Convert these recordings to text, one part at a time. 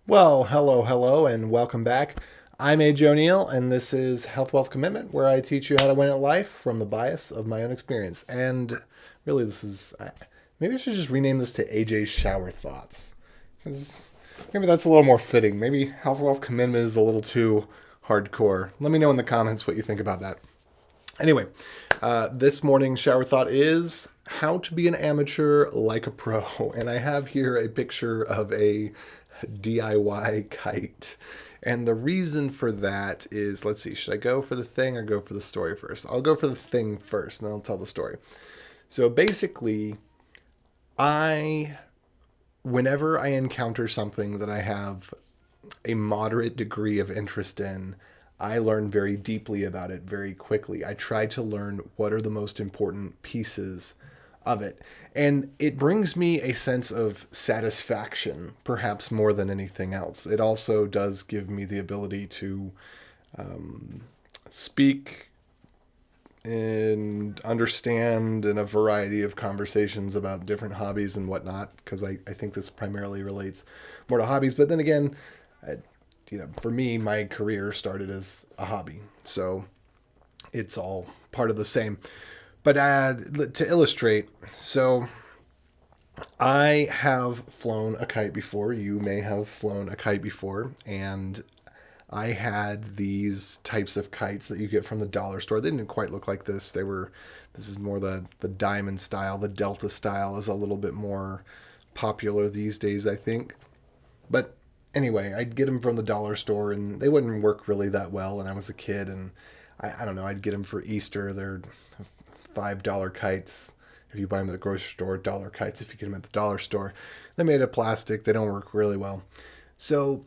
Well, hello, and welcome back. I'm A. Joe Neal, and this is Health Wealth Commitment, where I teach you how to win at life from the bias of my own experience. And really, maybe I should just rename this to AJ's Shower Thoughts. 'Cause maybe that's a little more fitting. Maybe Health Wealth Commitment is a little too hardcore. Let me know in the comments what you think about that. Anyway, this morning's shower thought is how to be an amateur like a pro. And I have here a picture of a DIY kite. And the reason for that is, let's see, should I go for the thing or go for the story first? I'll go for the thing first, and then I'll tell the story. So basically, whenever I encounter something that I have a moderate degree of interest in, I learn very deeply about it very quickly. I try to learn what are the most important pieces of it. And it brings me a sense of satisfaction, perhaps more than anything else. It also does give me the ability to speak and understand in a variety of conversations about different hobbies and whatnot, because I think this primarily relates more to hobbies. But then again, for me, my career started as a hobby. So it's all part of the same. But to illustrate, so I have flown a kite before. You may have flown a kite before. And I had these types of kites that you get from the dollar store. They didn't quite look like this. This is more the diamond style. The Delta style is a little bit more popular these days, I think. But anyway, I'd get them from the dollar store, and they wouldn't work really that well. And I was a kid, and I don't know, I'd get them for Easter. They're $5 kites. If you buy them at the grocery store, dollar kites if you get them at the dollar store. They're made of plastic. They don't work really well. So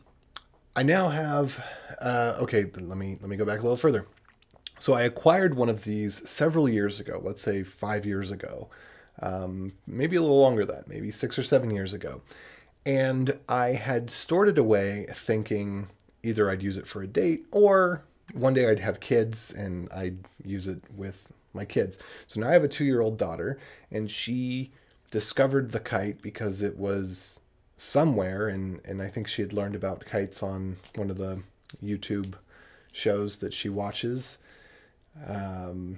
I now have, okay, let me go back a little further. So I acquired one of these several years ago, let's say 5 years ago, maybe a little longer than that, maybe 6 or 7 years ago. And I had stored it away thinking either I'd use it for a date or one day I'd have kids and I'd use it with my kids. So now I have a 2-year-old daughter, and she discovered the kite because it was somewhere, and I think she had learned about kites on one of the YouTube shows that she watches. And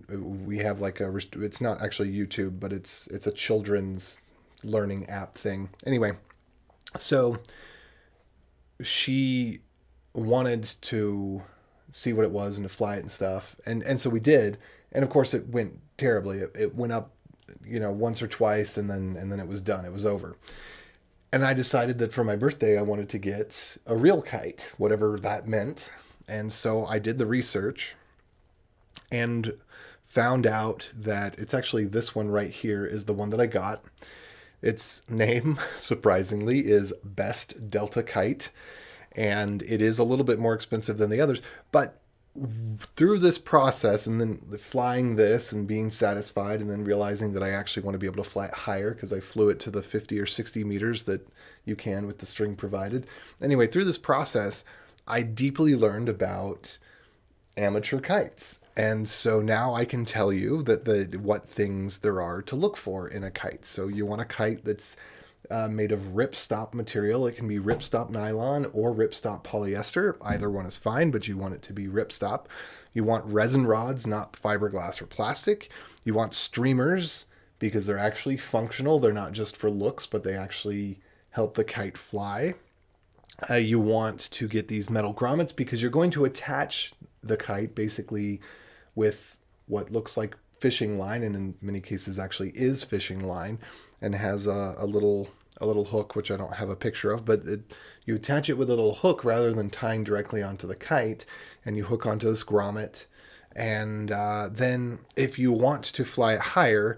we have like it's not actually YouTube, but it's a children's learning app thing. Anyway, so she wanted to see what it was and to fly it and stuff. And so we did. And of course it went terribly. It went up, once or twice, and then it was done. It was over. And I decided that for my birthday, I wanted to get a real kite, whatever that meant. And so I did the research and found out that it's actually this one right here is the one that I got. Its name, surprisingly, is Best Delta Kite. And it is a little bit more expensive than the others. But through this process, and then flying this and being satisfied, and then realizing that I actually want to be able to fly it higher because I flew it to the 50 or 60 meters that you can with the string provided. Anyway, through this process, I deeply learned about amateur kites. And so now I can tell you that what things there are to look for in a kite. So you want a kite that's made of ripstop material. It can be ripstop nylon or ripstop polyester. Either one is fine, but you want it to be ripstop. You want resin rods, not fiberglass or plastic. You want streamers because they're actually functional. They're not just for looks, but they actually help the kite fly. You want to get these metal grommets because you're going to attach the kite basically with what looks like fishing line, and in many cases actually is fishing line, and has a little hook, which I don't have a picture of, but you attach it with a little hook rather than tying directly onto the kite, and you hook onto this grommet. And then if you want to fly it higher,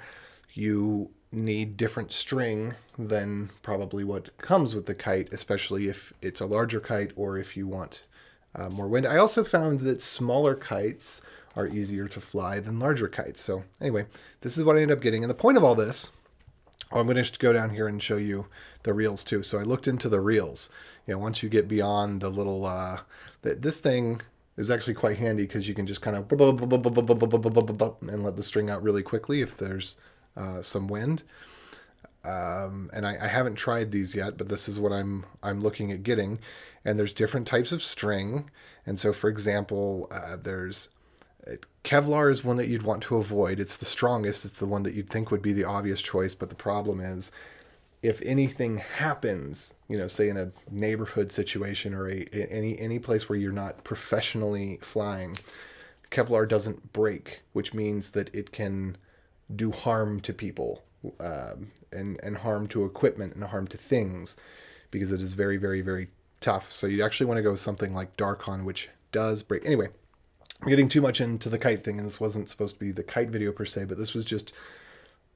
you need different string than probably what comes with the kite, especially if it's a larger kite or if you want more wind. I also found that smaller kites are easier to fly than larger kites. So anyway, this is what I ended up getting. And the point of all this, I'm going to go down here and show you the reels too. So I looked into the reels. Once you get beyond the little, this thing is actually quite handy because you can just kind of and let the string out really quickly if there's some wind. And I haven't tried these yet, but this is what I'm looking at getting. And there's different types of string. And so, for example, there's Kevlar is one that you'd want to avoid. It's the strongest. It's the one that you'd think would be the obvious choice. But the problem is, if anything happens, say in a neighborhood situation or any place where you're not professionally flying, Kevlar doesn't break, which means that it can do harm to people and harm to equipment and harm to things because it is very, very, very tough. So you actually want to go with something like Darkon, which does break. Anyway, I'm getting too much into the kite thing, and this wasn't supposed to be the kite video per se, but this was just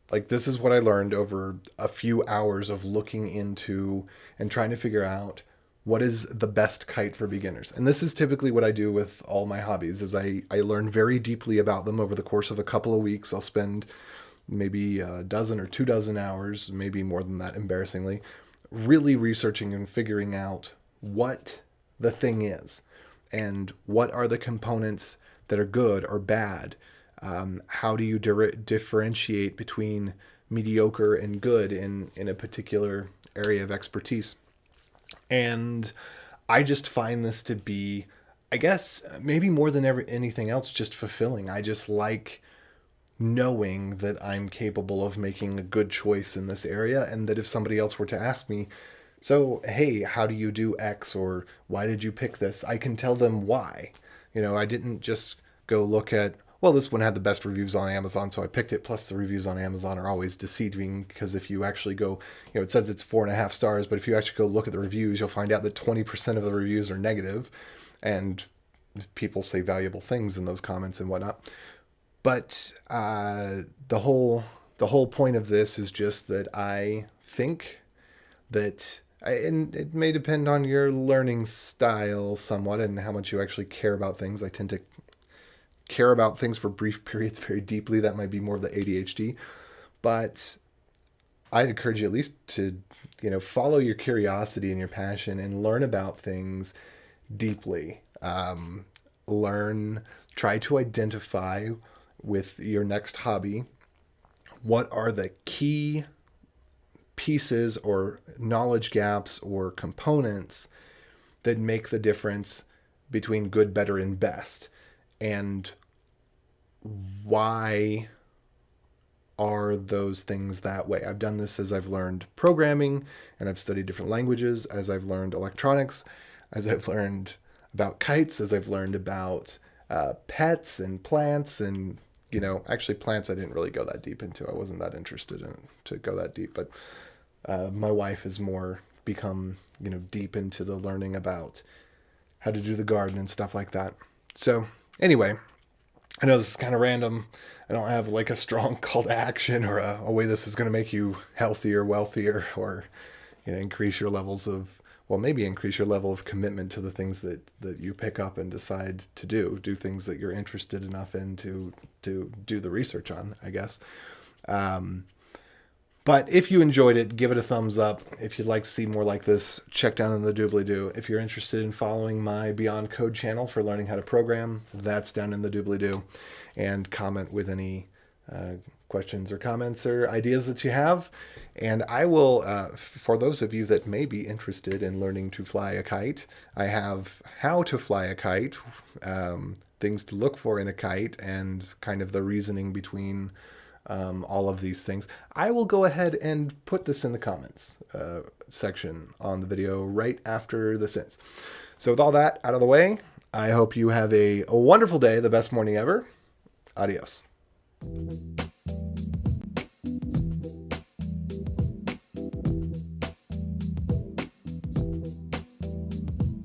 like, this is what I learned over a few hours of looking into and trying to figure out what is the best kite for beginners. And this is typically what I do with all my hobbies, is I learn very deeply about them over the course of a couple of weeks. I'll spend maybe a dozen or 24 hours, maybe more than that, embarrassingly, really researching and figuring out what the thing is and what are the components that are good or bad. How do you differentiate between mediocre and good in a particular area of expertise? And I just find this to be, I guess, maybe more than anything else, just fulfilling. I just like knowing that I'm capable of making a good choice in this area, and that if somebody else were to ask me, so, hey, how do you do X, or why did you pick this? I can tell them why. I didn't just go look at, well, this one had the best reviews on Amazon, so I picked it. Plus, the reviews on Amazon are always deceiving, because if you actually go, it says it's 4.5 stars, but if you actually go look at the reviews, you'll find out that 20% of the reviews are negative, and people say valuable things in those comments and whatnot. But the whole point of this is just that I think that, and it may depend on your learning style somewhat and how much you actually care about things. I tend to care about things for brief periods very deeply. That might be more of the ADHD. But I'd encourage you at least to, follow your curiosity and your passion and learn about things deeply. Try to identify with your next hobby what are the key pieces or knowledge gaps or components that make the difference between good, better, and best. And why are those things that way? I've done this as I've learned programming, and I've studied different languages, as I've learned electronics, as I've learned about kites, as I've learned about pets and plants. And actually plants I didn't really go that deep into. I wasn't that interested in to go that deep, but my wife has more become deep into the learning about how to do the garden and stuff like that. So anyway, I know this is kind of random. I don't have like a strong call to action or a way this is going to make you healthier, wealthier, or increase your levels of, well, maybe increase your level of commitment to the things that you pick up and decide to do things that you're interested enough in to do the research on, I guess. But if you enjoyed it, give it a thumbs up. If you'd like to see more like this, check down in the doobly-doo. If you're interested in following my Beyond Code channel for learning how to program, that's down in the doobly-doo. And comment with any questions or comments or ideas that you have. And I will, for those of you that may be interested in learning to fly a kite, I have how to fly a kite, things to look for in a kite, and kind of the reasoning between all of these things. I will go ahead and put this in the comments section on the video right after this ends. So with all that out of the way, I hope you have a wonderful day, the best morning ever. Adios.